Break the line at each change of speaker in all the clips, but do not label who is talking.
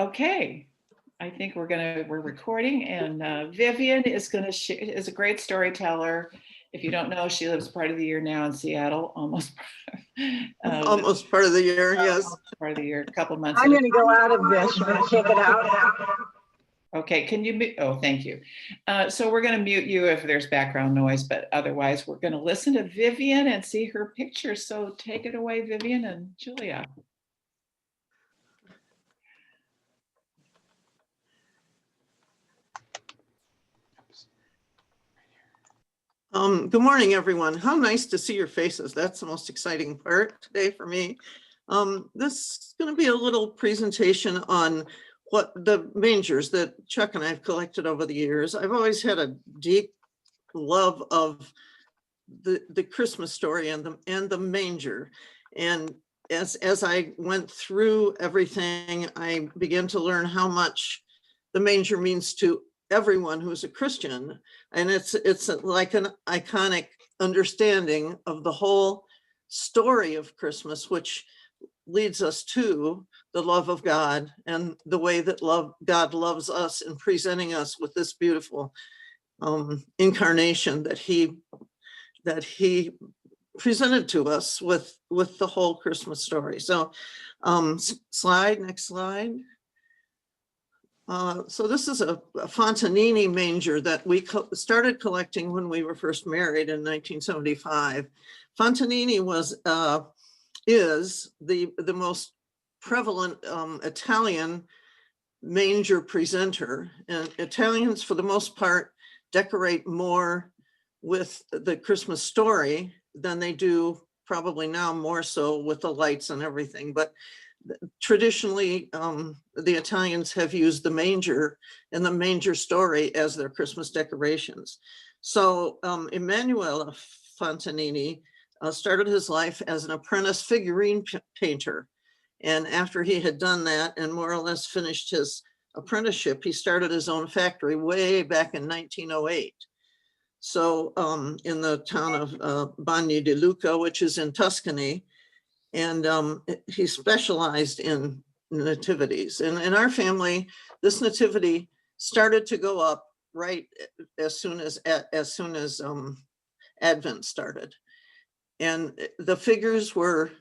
Okay, I think we're recording, and Vivian is a great storyteller. If you don't know, she lives part of the year now in Seattle, almost
almost part of the year, yes.
Part of the year, a couple months.
I'm going to go out of this. You're going to take it out.
Okay, can you mute? Oh, thank you. So we're going to mute you if there's background noise, but otherwise we're going to listen to Vivian and see her picture. So take it away, Vivian and Julia.
Good morning, everyone. How nice to see your faces. That's the most exciting part today for me. This is going to be a little presentation on what the mangers that Chuck and I have collected over the years. I've always had a deep love of the Christmas story and the manger. And as I went through everything, I began to learn how much the manger means to everyone who's a Christian. And it's like an iconic understanding of the whole story of Christmas, which leads us to the love of God and the way that God loves us in presenting us with this beautiful incarnation that he presented to us with the whole Christmas story. So next slide. So this is a Fontanini manger that we started collecting when we were first married in 1975. Fontanini is the most prevalent Italian manger presenter, and Italians for the most part decorate more with the Christmas story than they do probably now, more so with the lights and everything. But traditionally, the Italians have used the manger and the manger story as their Christmas decorations. So Emanuele Fontanini started his life as an apprentice figurine painter. And after he had done that and more or less finished his apprenticeship, he started his own factory way back in 1908. So in the town of Bagni di Lucca, which is in Tuscany. And he specialized in nativities. And in our family, this nativity started to go up right as soon as Advent started. And the figures were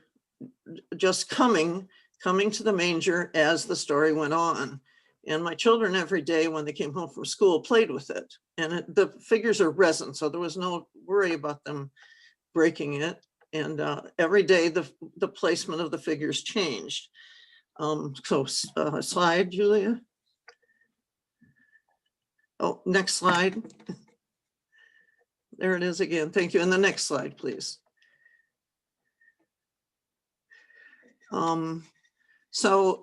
just coming to the manger as the story went on. And my children every day when they came home from school played with it. And the figures are resin, so there was no worry about them breaking it. And every day the placement of the figures changed. Slide, Julia. Oh, next slide. There it is again. Thank you. And the next slide, please. So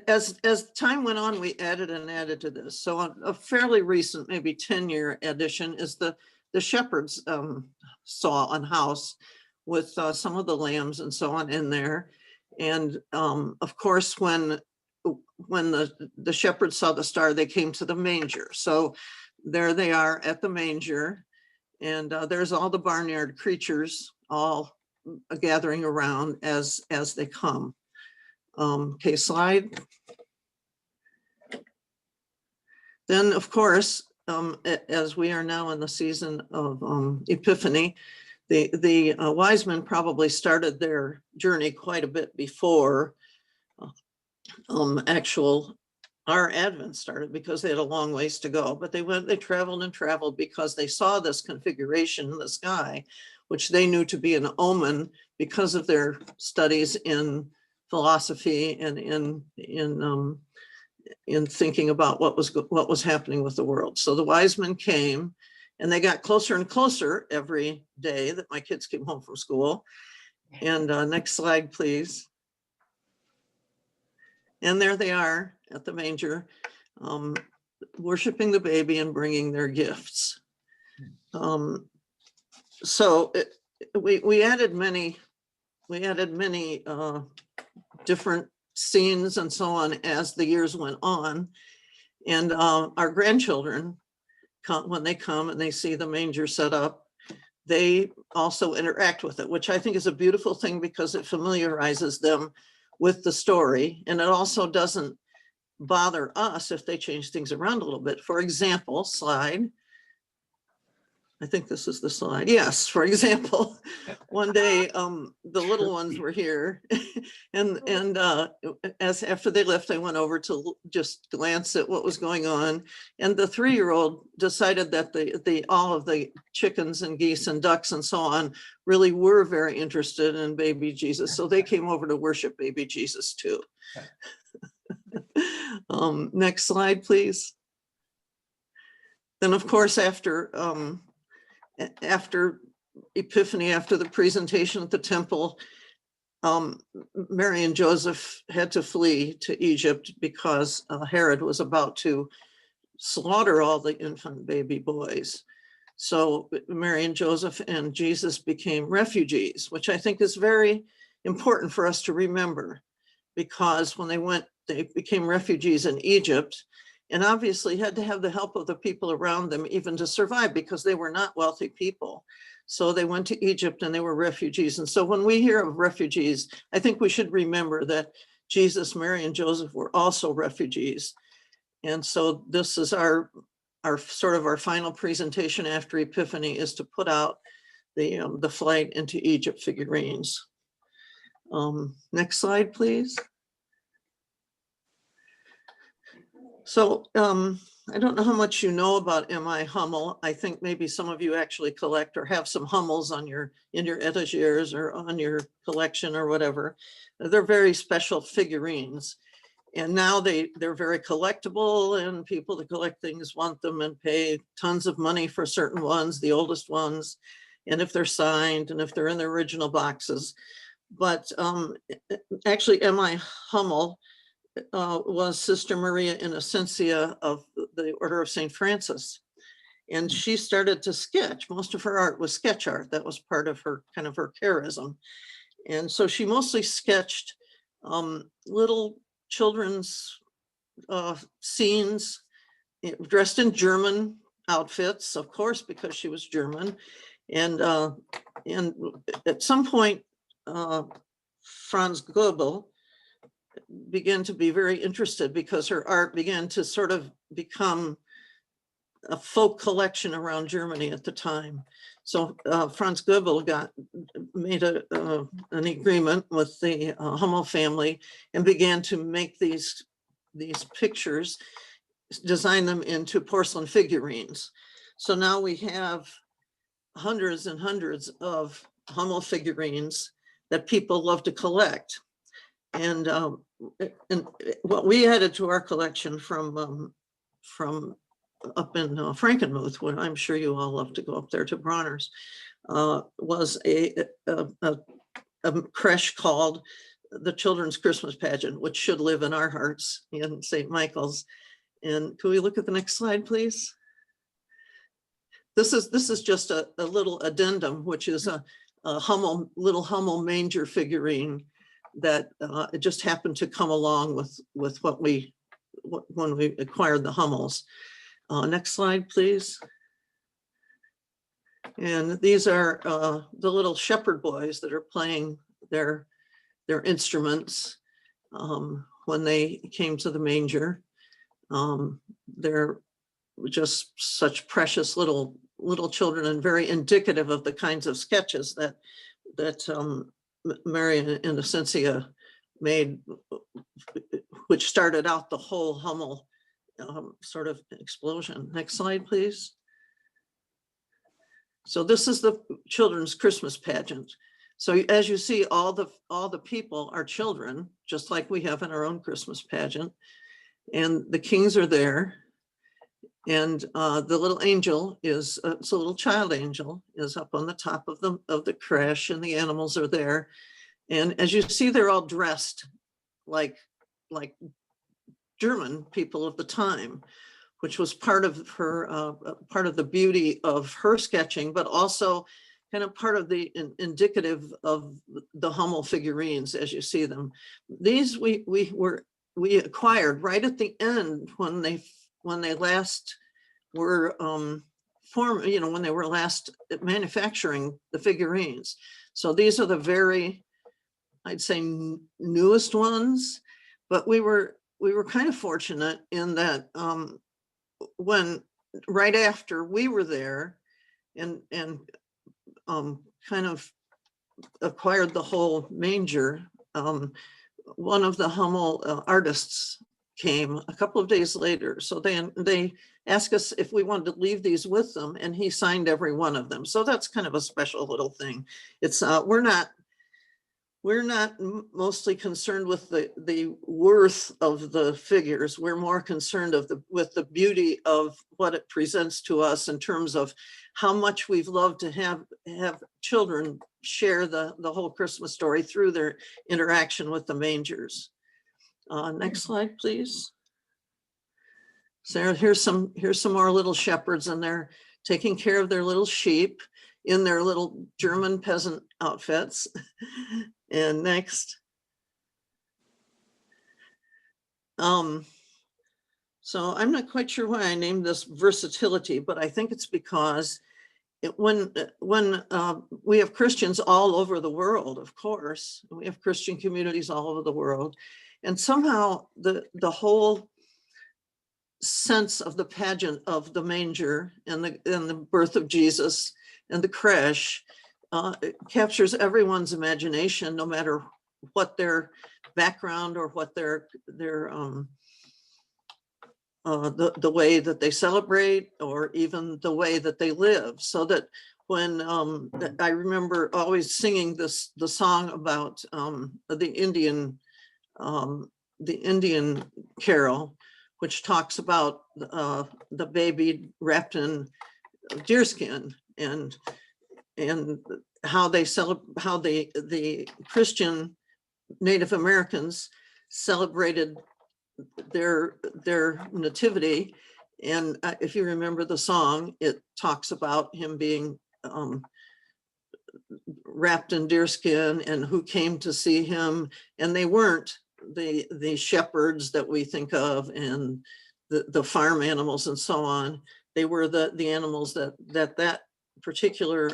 as time went on, we added to this. So a fairly recent, maybe 10-year addition is the shepherd's saw and house with some of the lambs and so on in there. And of course, when the shepherds saw the star, they came to the manger. So there they are at the manger, and there's all the barnyard creatures all gathering around as they come. Okay, slide. Then, of course, as we are now in the season of Epiphany, the wise men probably started their journey quite a bit before our Advent started, because they had a long ways to go. But they traveled and traveled because they saw this configuration in the sky, which they knew to be an omen because of their studies in philosophy and in thinking about what was happening with the world. So the wise men came, and they got closer and closer every day that my kids came home from school. And next slide, please. And there they are at the manger, worshiping the baby and bringing their gifts. So we added many different scenes and so on as the years went on. And our grandchildren, when they come and they see the manger set up, they also interact with it, which I think is a beautiful thing because it familiarizes them with the story. And it also doesn't bother us if they change things around a little bit. For example, slide. I think this is the slide. Yes, for example, one day the little ones were here, and as after they left, I went over to just glance at what was going on, and the 3-year-old decided that the all of the chickens and geese and ducks and so on really were very interested in baby Jesus, so they came over to worship baby Jesus too. Next slide, please. Then, of course, after Epiphany, after the presentation at the temple, Mary and Joseph had to flee to Egypt because Herod was about to slaughter all the infant baby boys. So Mary and Joseph and Jesus became refugees, which I think is very important for us to remember, because when they became refugees in Egypt, and obviously had to have the help of the people around them even to survive, because they were not wealthy people. So they went to Egypt and they were refugees. And so when we hear of refugees, I think we should remember that Jesus, Mary, and Joseph were also refugees. And so this is our sort of our final presentation after Epiphany, is to put out the flight into Egypt figurines. Next slide, please. So I don't know how much you know about M.I. Hummel. I think maybe some of you actually collect or have some Hummels in your etagères or on your collection or whatever. They're very special figurines. And now they're very collectible, and people that collect things want them and pay tons of money for certain ones, the oldest ones, and if they're signed and if they're in the original boxes. But actually M.I. Hummel was Sister Maria Innocentia of the Order of St. Francis. And she started to sketch. Most of her art was sketch art. That was part of her kind of her charism. And so she mostly sketched little children's scenes dressed in German outfits, of course, because she was German. And at some point, Franz Goebel began to be very interested, because her art began to sort of become a folk collection around Germany at the time. So Franz Goebel made an agreement with the Hummel family and began to make these pictures, design them into porcelain figurines. So now we have hundreds and hundreds of Hummel figurines that people love to collect. And what we added to our collection from up in Frankenmuth, when I'm sure you all love to go up there to Bronner's, was a creche called the Children's Christmas Pageant, which should live in our hearts in St. Michael's. And can we look at the next slide, please? This is just a little addendum, which is a little Hummel Manger figurine that it just happened to come along with when we acquired the Hummels. Next slide, please. And these are the little shepherd boys that are playing their instruments when they came to the manger. They're just such precious little children, and very indicative of the kinds of sketches that Mary Innocentia made, which started out the whole Hummel sort of explosion. Next slide, please. So this is the Children's Christmas Pageant. So as you see, all the people are children, just like we have in our own Christmas pageant. And the kings are there. And the little angel it's a little child angel, is up on the top of the creche, and the animals are there. And as you see, they're all dressed like German people of the time, which was part of her, part of the beauty of her sketching, but also kind of part of the indicative of the Hummel figurines as you see them. These we acquired right at the end when they last were when they were last manufacturing the figurines. So these are the very, I'd say, newest ones, but we were we were kind of fortunate in that when right after we were there and kind of acquired the whole manger, one of the Hummel artists came a couple of days later. So they asked us if we wanted to leave these with them, and he signed every one of them. So that's kind of a special little thing. It's we're not mostly concerned with the worth of the figures. We're more concerned with the beauty of what it presents to us in terms of how much we've loved to have children share the whole Christmas story through their interaction with the mangers. Next slide, please. So here's some more little shepherds, and they're taking care of their little sheep in their little German peasant outfits. And next. So I'm not quite sure why I named this versatility, but I think it's because when we have Christians all over the world, of course, we have Christian communities all over the world, and somehow the whole sense of the pageant of the manger and the birth of Jesus and the creche it captures everyone's imagination, no matter what their background or what their the way that they celebrate, or even the way that they live. So that when I remember always singing the song about the Indian carol, which talks about the baby wrapped in deerskin, and how the Christian Native Americans celebrated their nativity. And if you remember the song, it talks about him being wrapped in deerskin and who came to see him. And they weren't the shepherds that we think of and the farm animals and so on. They were the animals that particular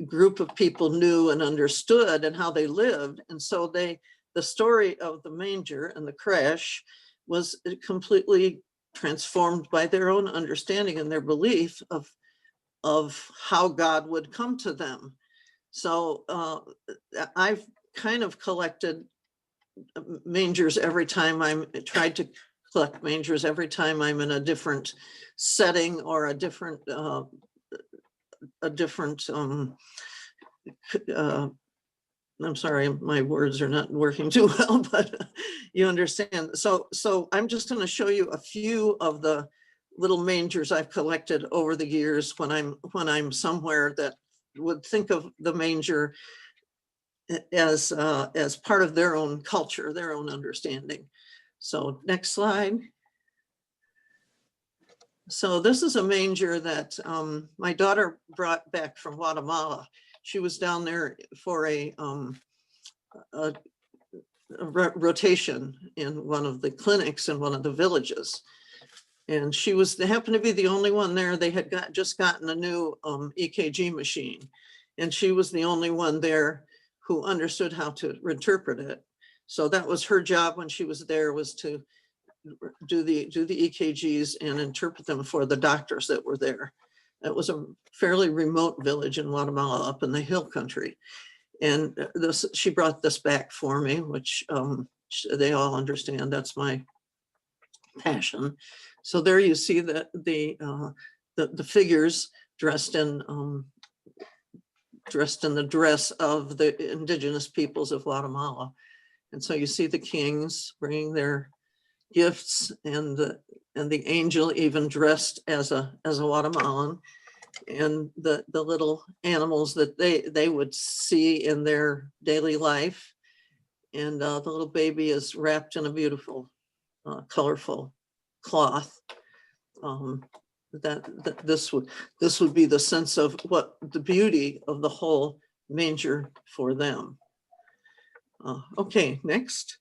group of people knew and understood and how they lived. And so the story of the manger and the creche was completely transformed by their own understanding and their belief of how God would come to them. So I've kind of collected mangers every time tried to collect mangers every time I'm in a different setting or a different I'm sorry, my words are not working too well, but you understand. So I'm just going to show you a few of the little mangers I've collected over the years when I'm somewhere that would think of the manger as part of their own culture, their own understanding. So next slide. So this is a manger that my daughter brought back from Guatemala. She was down there for a rotation in one of the clinics in one of the villages. And they happened to be the only one there. They had just gotten a new EKG machine. And she was the only one there who understood how to interpret it. So that was her job when she was there, was to do the EKGs and interpret them for the doctors that were there. It was a fairly remote village in Guatemala, up in the hill country. And she brought this back for me, which they all understand. That's my passion. So there you see the figures dressed in the dress of the indigenous peoples of Guatemala. And so you see the kings bringing their gifts, and the angel even dressed as a Guatemalan, and the little animals that they would see in their daily life. And the little baby is wrapped in a beautiful, colorful cloth. This would be the sense of what the beauty of the whole manger for them. Okay, next.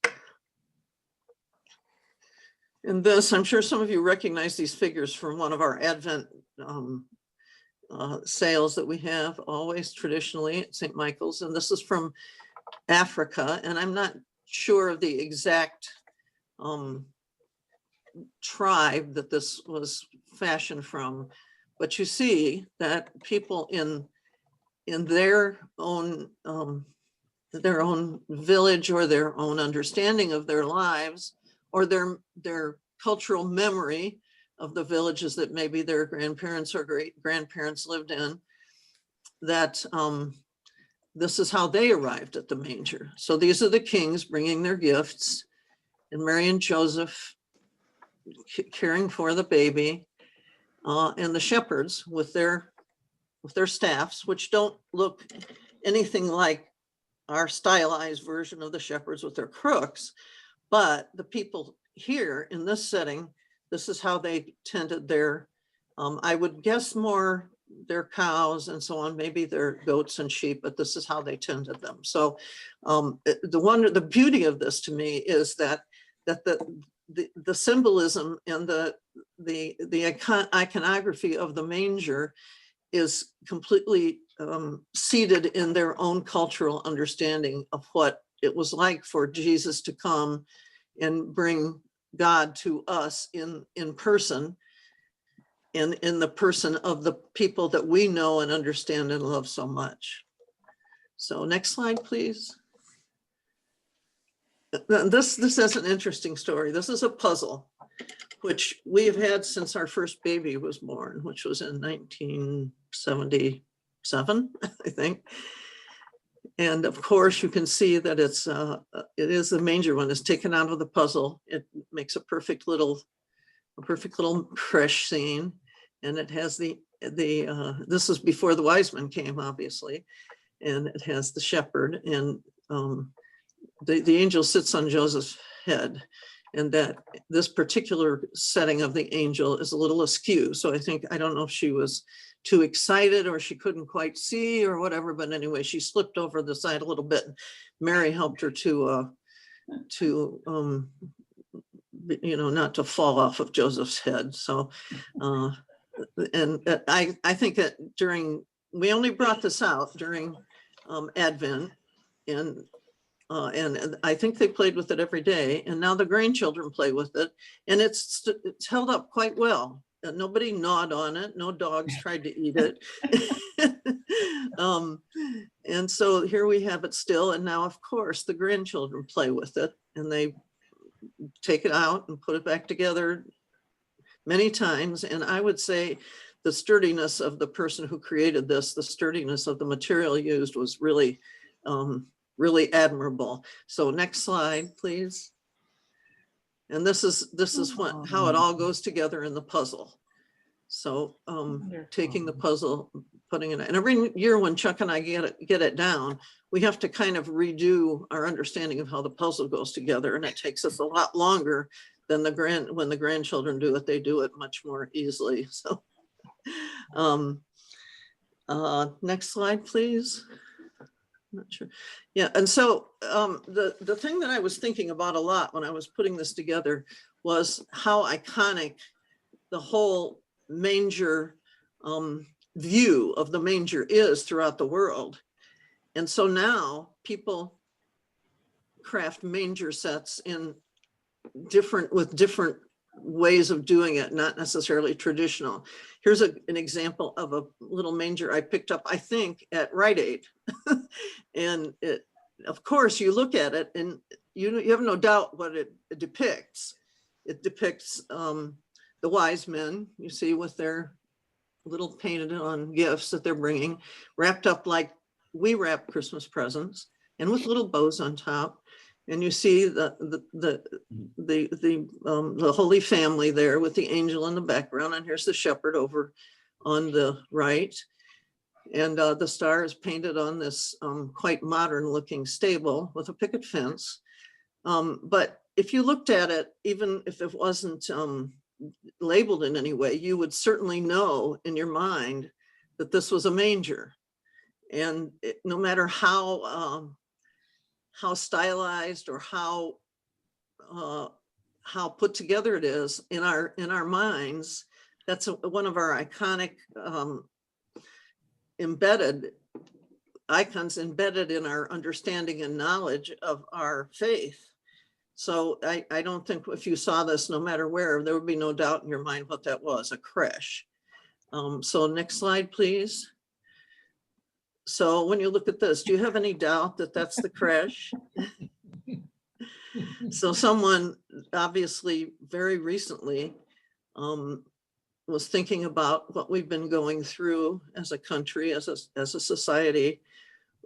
And this, I'm sure some of you recognize these figures from one of our Advent sales that we have always traditionally at St. Michael's. And this is from Africa. And I'm not sure of the exact tribe that this was fashioned from, but you see that people in their own village or their own understanding of their lives or their cultural memory of the villages that maybe their grandparents or great grandparents lived in, that this is how they arrived at the manger. So these are the kings bringing their gifts, and Mary and Joseph caring for the baby, and the shepherds with their staffs, which don't look anything like our stylized version of the shepherds with their crooks, but the people here in this setting, this is how they tended their, I would guess more their cows and so on, maybe their goats and sheep, but this is how they tended them. So the beauty of this to me is that the symbolism and the iconography of the manger is completely seated in their own cultural understanding of what it was like for Jesus to come and bring God to us in person, and in the person of the people that we know and understand and love so much. So next slide, please. This is an interesting story. This is a puzzle, which we have had since our first baby was born, which was in 1977, I think. And of course, you can see that it is the manger one is taken out of the puzzle. It makes a perfect little creche scene, and it has this is before the wise men came, obviously, and it has the shepherd, and the angel sits on Joseph's head, and that this particular setting of the angel is a little askew. So I don't know if she was too excited or she couldn't quite see or whatever, but anyway, she slipped over the side a little bit. Mary helped her to not to fall off of Joseph's head. So, and I think that we only brought this out during Advent, and I think they played with it every day, and now the grandchildren play with it, and it's held up quite well. Nobody gnawed on it. No dogs tried to eat it. And so here we have it still. And now, of course, the grandchildren play with it, and they take it out and put it back together many times. And I would say the sturdiness of the person who created this, the sturdiness of the material used was really, really admirable. So next slide, please. And this is how it all goes together in the puzzle. So taking the puzzle, putting it in, and every year when Chuck and I get it down, we have to kind of redo our understanding of how the puzzle goes together, and it takes us a lot longer than when the grandchildren do it. They do it much more easily. So next slide, please. Not sure. Yeah, and so the thing that I was thinking about a lot when I was putting this together was how iconic the whole manger view of the manger is throughout the world. And so now people craft manger sets with different ways of doing it, not necessarily traditional. Here's an example of a little manger I picked up, I think, at Rite Aid. And of course, you look at it and you have no doubt what it depicts. It depicts the wise men, you see, with their little painted on gifts that they're bringing, wrapped up like we wrap Christmas presents, and with little bows on top. And you see the Holy Family there with the angel in the background, and here's the shepherd over on the right. And the star is painted on this quite modern looking stable with a picket fence. But if you looked at it, even if it wasn't labeled in any way, you would certainly know in your mind that this was a manger. And no matter how stylized or how put together it is in our minds, that's one of our iconic icons embedded in our understanding and knowledge of our faith. So I don't think if you saw this, no matter where, there would be no doubt in your mind what that was, a creche. So next slide, please. So when you look at this, do you have any doubt that that's the creche? So someone obviously very recently was thinking about what we've been going through as a country, as a society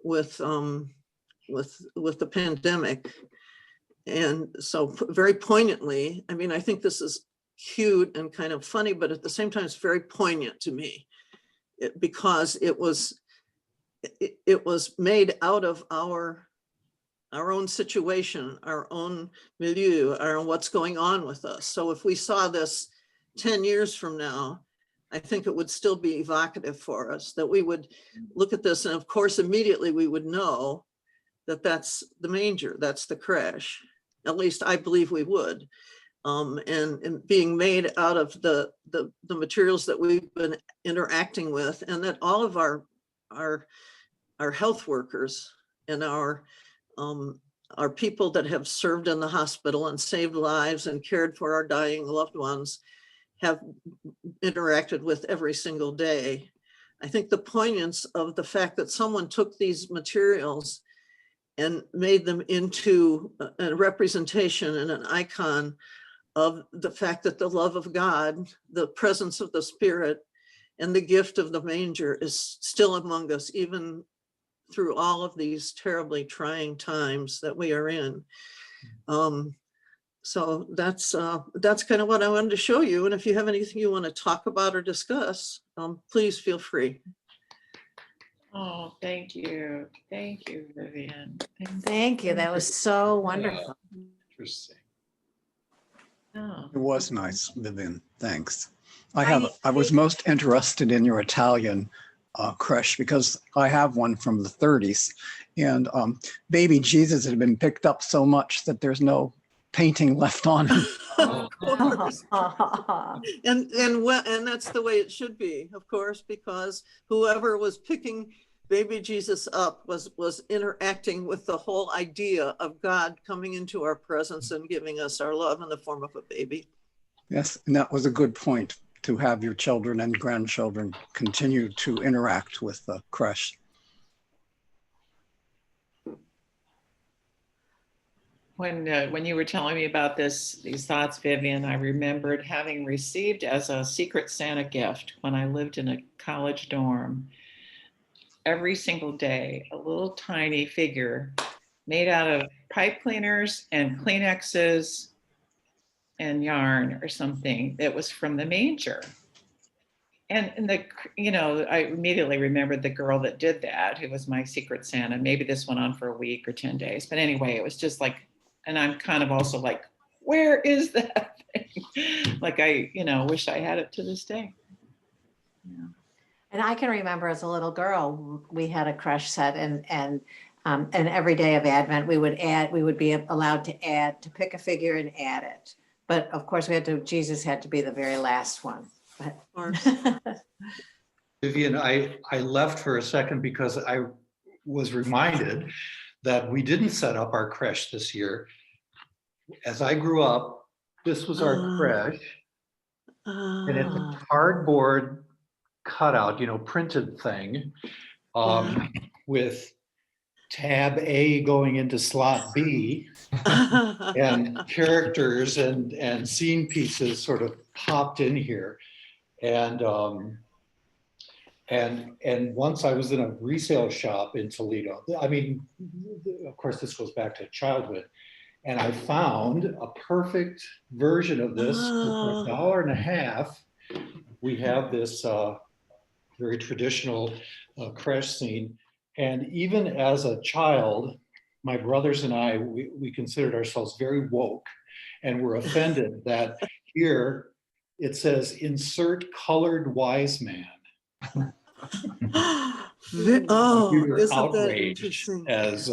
with the pandemic. And so very poignantly, I mean, I think this is cute and kind of funny, but at the same time, it's very poignant to me because it was made out of our own situation, our own milieu, our what's going on with us. So if we saw this 10 years from now, I think it would still be evocative for us, that we would look at this, and of course, immediately we would know that that's the manger, that's the creche. At least I believe we would. And being made out of the materials that we've been interacting with, and that all of our health workers and our people that have served in the hospital and saved lives and cared for our dying loved ones have interacted with every single day. I think the poignance of the fact that someone took these materials and made them into a representation and an icon of the fact that the love of God, the presence of the Spirit, and the gift of the manger is still among us, even through all of these terribly trying times that we are in. So that's kind of what I wanted to show you. And if you have anything you want to talk about or discuss, please feel free.
Oh, thank you. Thank you, Vivian.
Thank you. That was so wonderful.
Interesting.
Oh,
It was nice, Vivian. Thanks. I was most interested in your Italian creche because I have one from the 30s, and baby Jesus had been picked up so much that there's no painting left on him.
Of course. And that's the way it should be, of course, because whoever was picking baby Jesus up was interacting with the whole idea of God coming into our presence and giving us our love in the form of a baby.
Yes, and that was a good point, to have your children and grandchildren continue to interact with the creche.
when you were telling me about these thoughts, Vivian, I remembered having received as a Secret Santa gift when I lived in a college dorm, every single day, a little tiny figure made out of pipe cleaners and Kleenexes and yarn or something that was from the manger. And I immediately remembered the girl that did that, who was my Secret Santa. Maybe this went on for a week or 10 days. But anyway, it was just like, and I'm kind of also like, where is that thing? Like, I wish I had it to this day. Yeah.
And I can remember as a little girl, we had a creche set, and every day of Advent, we would be allowed to pick a figure and add it. But of course, Jesus had to be the very last one. But.
Of course.
Vivian, I left for a second because I was reminded that we didn't set up our creche this year. As I grew up, this was our creche, and it's a cardboard cutout, printed thing, with tab A going into slot B, and characters and scene pieces sort of popped in here. And once I was in a resale shop in Toledo. I mean, of course, this goes back to childhood. And I found a perfect version of this for $1.50. We have this very traditional creche scene. And even as a child, my brothers and I, we considered ourselves very woke, and were offended that here it says, insert colored wise man. We were
isn't that
outraged
interesting?
as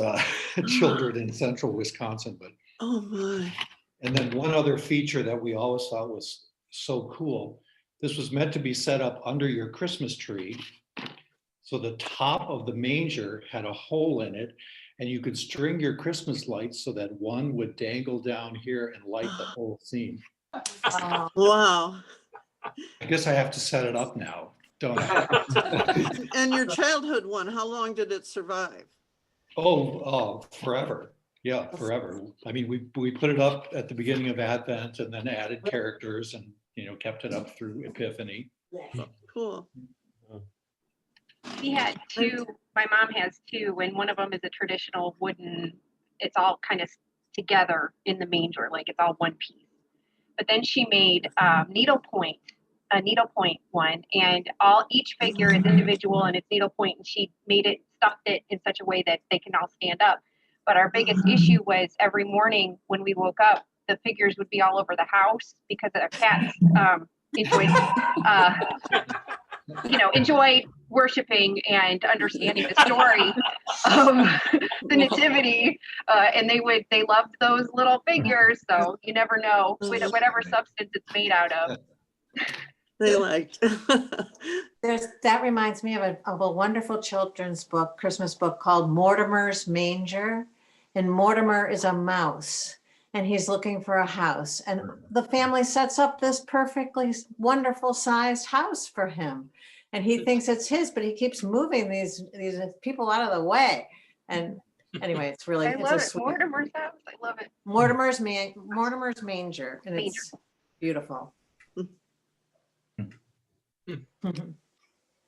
children in central Wisconsin. But
Oh my.
and then one other feature that we always thought was so cool, this was meant to be set up under your Christmas tree. So the top of the manger had a hole in it, and you could string your Christmas lights so that one would dangle down here and light the whole scene.
Oh,
Wow.
I guess I have to set it up now, don't I?
And your childhood one, how long did it survive?
Oh, forever. Yeah, forever. I mean, we put it up at the beginning of Advent and then added characters and, kept it up through Epiphany.
Cool.
We had two, my mom has two, and one of them is a traditional wooden, it's all kind of together in the manger, like it's all one piece. But then she made a needlepoint one, and each figure is individual and it's needlepoint, and she made it, stuffed it in such a way that they can all stand up. But our biggest issue was every morning when we woke up, the figures would be all over the house because our cats enjoyed worshiping and understanding the story of the Nativity, and they loved those little figures. So you never know whatever substance it's made out of.
They liked.
that reminds me of a wonderful children's book, Christmas book called Mortimer's Manger. And Mortimer is a mouse and he's looking for a house. And the family sets up this perfectly wonderful sized house for him. And he thinks it's his, but he keeps moving these people out of the way. And anyway, it's really,
I love it. Mortimer's house. I love it.
Mortimer's Manger. And it's beautiful.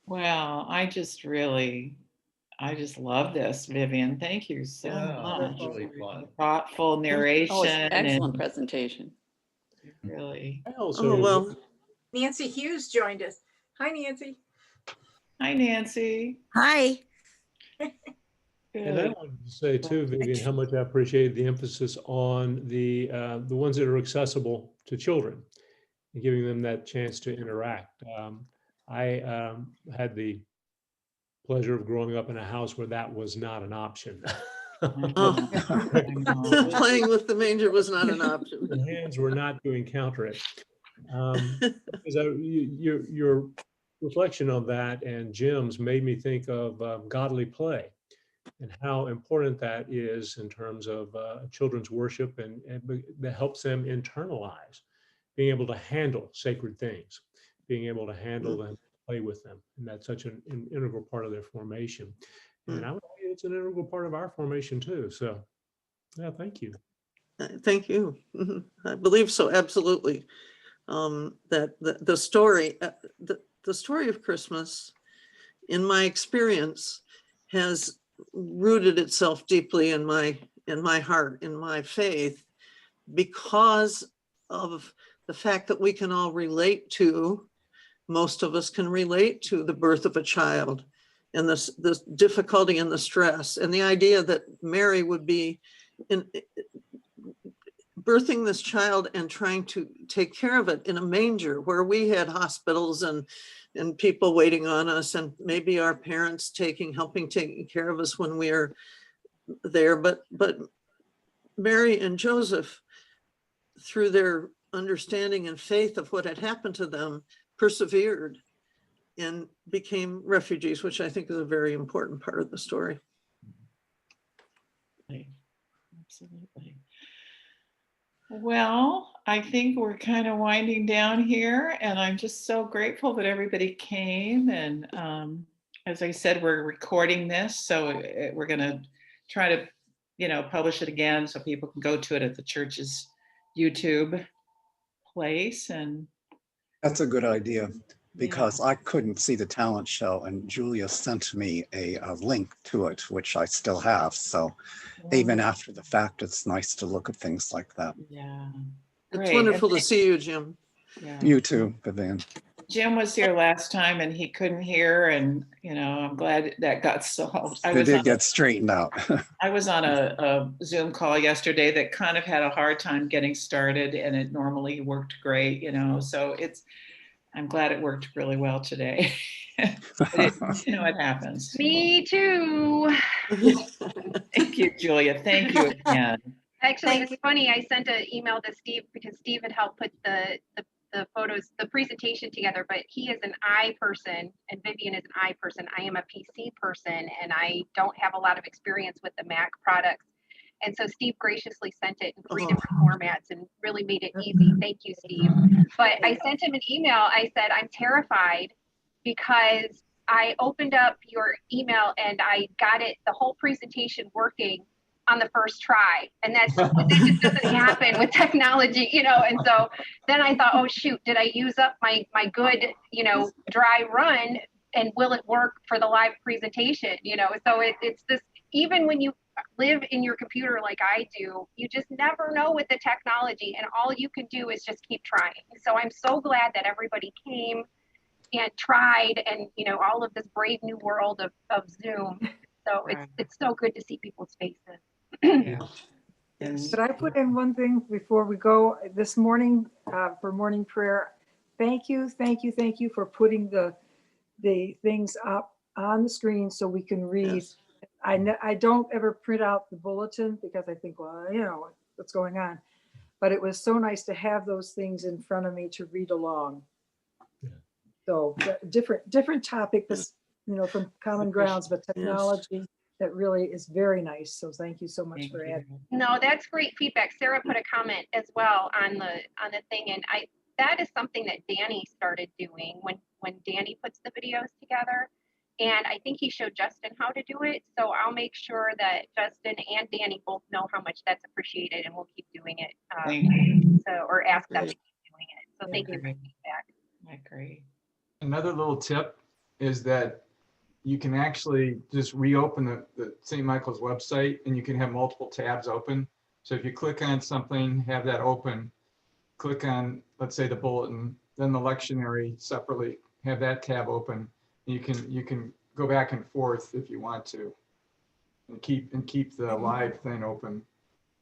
Well, I just love this, Vivian. Thank you so much.
Really fun.
Thoughtful narration.
Oh, it's an excellent
and
presentation.
really.
Oh, well,
Nancy Hughes joined us. Hi, Nancy.
Hi, Nancy.
Hi.
And I
Good.
wanted to say too, Vivian, how much I appreciate the emphasis on the ones that are accessible to children and giving them that chance to interact. I had the pleasure of growing up in a house where that was not an option.
Oh.
I know.
Playing with the manger was not an option.
The hands were not to encounter it. Because your reflection on that and Jim's made me think of godly play and how important that is in terms of children's worship and that helps them internalize being able to handle sacred things, being able to handle them, play with them. And that's such an integral part of their formation. And I would argue it's an integral part of our formation too. So yeah, thank you.
Thank you. Mhm. I believe so, absolutely. That the story of Christmas, in my experience, has rooted itself deeply in my heart, in my faith, because of the fact that we can all relate to, most of us can relate to the birth of a child and the difficulty and the stress, and the idea that Mary would be birthing this child and trying to take care of it in a manger where we had hospitals and people waiting on us, and maybe our parents helping taking care of us when we are there. But Mary and Joseph, through their understanding and faith of what had happened to them, persevered and became refugees, which I think is a very important part of the story.
Absolutely. Well, I think we're kind of winding down here, and I'm just so grateful that everybody came. And as I said, we're recording this, so we're going to try to, publish it again so people can go to it at the church's YouTube place. And
That's a good idea because I couldn't see the talent show and Julia sent me a link to it, which I still have. So even after the fact, it's nice to look at things like that.
yeah,
It's
great.
wonderful to see you, Jim.
Yeah.
You too, Vivian.
Jim was here last time and he couldn't hear, and I'm glad that got solved.
They did get straightened out.
I was on a Zoom call yesterday that kind of had a hard time getting started, and it normally worked great, so I'm glad it worked really well today. It happens.
Me too.
Thank you, Julia. Thank you again.
Actually, it's funny. I sent an email to Steve because Steve had helped put the the photos, the presentation together, but he is an I person and Vivian is an I person. I am a PC person and I don't have a lot of experience with the Mac products. And so Steve graciously sent it in 3 different formats and really made it easy. Thank you, Steve. But I sent him an email. I said, I'm terrified because I opened up your email and I got it, the whole presentation working on the first try. And that just doesn't happen with technology, you know? And so then I thought, oh shoot, did I use up my good, you know, dry run, and will it work for the live presentation? You know, so it's this, even when you live in your computer like I do, you just never know with the technology, and all you can do is just keep trying. So I'm so glad that everybody came and tried, and you know, all of this brave new world of Zoom. So it's so good to see people's faces.
Yeah.
But I put in one thing before we go this morning for morning prayer. Thank you for putting the things up on the screen so we can read.
Yes.
I don't ever print out the bulletin because I think, well, you know, what's going on. But it was so nice to have those things in front of me to read along.
Yeah.
So different topic, this, you know, from common grounds, but technology that really is very nice. So thank you so much for adding.
No, that's great feedback. Sarah put a comment as well on the thing, and that is something that Danny started doing when Danny puts the videos together. And I think he showed Justin how to do it. So I'll make sure that Justin and Danny both know how much that's appreciated, and we'll keep doing it.
Thank you.
Or ask them to
Great.
keep doing it. So thank you for the feedback.
I agree.
Another little tip is that you can actually just reopen the St. Michael's website, and you can have multiple tabs open. So if you click on something, have that open, click on, let's say, the bulletin, then the lectionary separately, have that tab open. You can go back and forth if you want to, and keep the live thing open.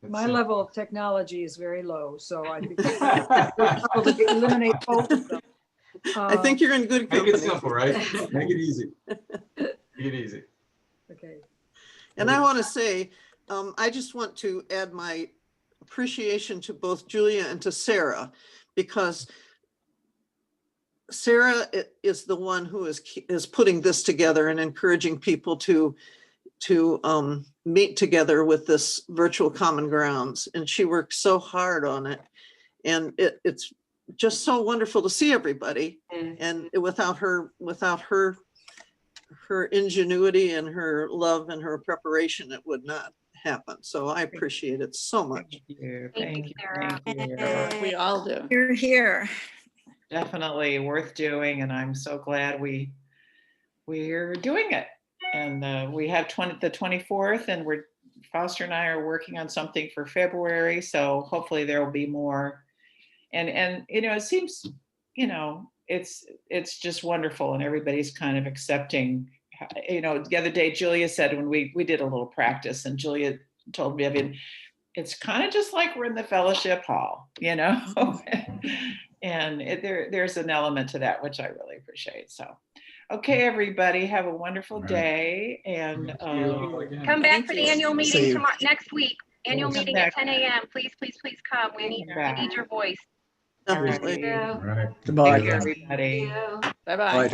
My level of technology is very low, so I think we'll probably eliminate both of them.
I think you're in good
Make
company.
it simple, right? Make it easy. Make it easy.
Okay.
And I want to say, I just want to add my appreciation to both Julia and to Sarah, because Sarah is the one who is putting this together and encouraging people to meet together with this virtual common grounds. And she worked so hard on it. And it's just so wonderful to see everybody. And without her ingenuity and her love and her preparation, it would not happen. So I appreciate it so much.
Thank you.
Thank you, Sarah.
Thank you.
We all do.
You're here.
Definitely worth doing, and I'm so glad we're doing it. And we have the 24th, and Foster and I are working on something for February, so hopefully there will be more. And you know, it seems, you know, it's just wonderful, and everybody's kind of accepting. You know, the other day Julia said, when we did a little practice, and Julia told Vivian, it's kind of just like we're in the fellowship hall, you know. And there's an element to that which I really appreciate. So, okay, everybody, have a wonderful day, and
Come back for the annual
See
meeting
you.
next week. Annual
Come
meeting
back.
at 10 a.m. Please come. We need
back.
your voice.
Definitely.
All right.
Goodbye.
Thank you, everybody.
Bye-bye.
Bye.